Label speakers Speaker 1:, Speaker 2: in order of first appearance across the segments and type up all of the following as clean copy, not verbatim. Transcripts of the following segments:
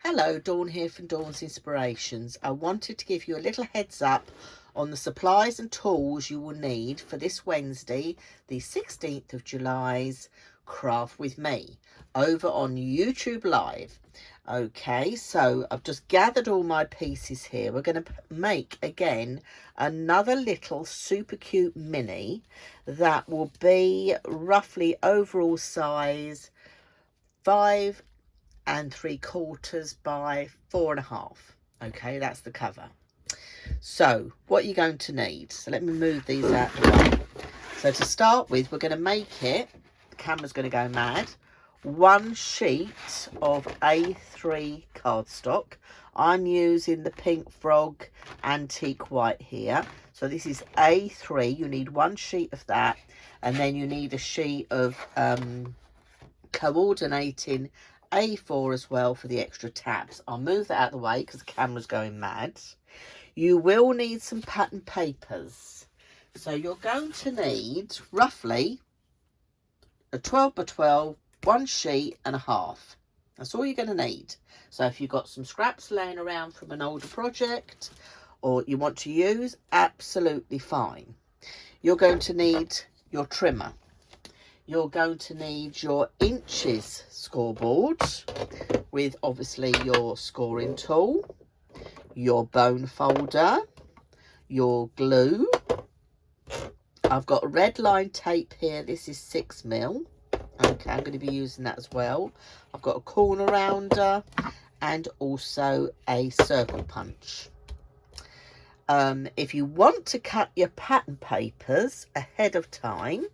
Speaker 1: Hello, Dawn here from Dawn's Inspirations. I wanted to give you a little heads up on the supplies and tools you will need for this Wednesday, the 16th of July's Craft with Me over on YouTube Live. Okay, so I've just gathered all my pieces here. We're going to make again another little super cute mini that will be roughly overall size 5 3/4 by 4.5. Okay, that's the cover. So what you're going to need, so let me move these out of the way. So to start with, we're going to make it, the camera's going to go mad, one sheet of A3 cardstock. I'm using the Pink Frog Antique White here. So this is A3. You need one sheet of that, and then you need a sheet of coordinating A4 as well for the extra tabs. I'll move that out of the way because the camera's going mad. You will need some pattern papers. So you're going to need roughly a 12 by 12, one sheet and a half. That's all you're going to need. So if you've got some scraps laying around from an older project or you want to use, absolutely fine. You're going to need your trimmer. You're going to need your inches scoreboard with obviously your scoring tool, your bone folder, your glue. I've got a red line tape here. This is 6mm. Okay, I'm going to be using that as well. I've got a corner rounder and also a circle punch. If you want to cut your pattern papers ahead of time,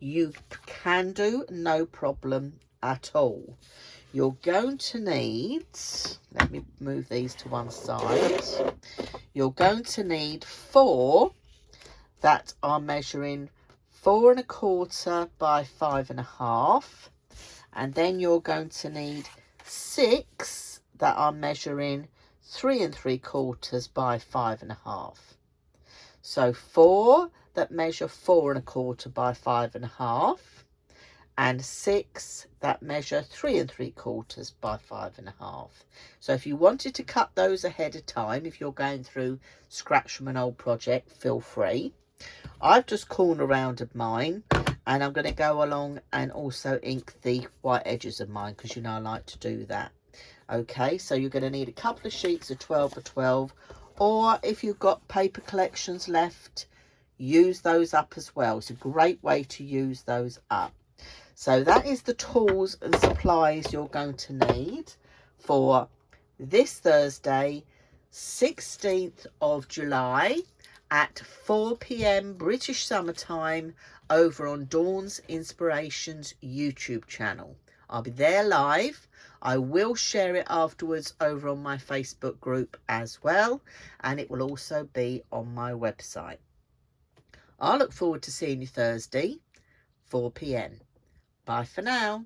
Speaker 1: you can do, no problem at all. You're going to need, let me move these to one side. You're going to need 4 that are measuring 4 1/4 by 5.5, and then you're going to need 6 that are measuring 3 3/4 by 5.5. So 4 that measure 4 1/4 by 5.5, and 6 that measure 3 3/4 by 5.5. So if you wanted to cut those ahead of time, if you're going through scratch from an old project, feel free. I've just corner rounded mine, and I'm going to go along and also ink the white edges of mine because you know I like to do that. Okay, so you're going to need a couple of sheets of 12 by 12, or if you've got paper collections left, use those up as well. It's a great way to use those up. So that is the tools and supplies you're going to need for this Thursday, 16th of July at 4 p.m. British summertime over on Dawn's Inspirations YouTube channel. I'll be there live. I will share it afterwards over on my Facebook group as well, and it will also be on my website. I look forward to seeing you Thursday, 4 p.m. Bye for now.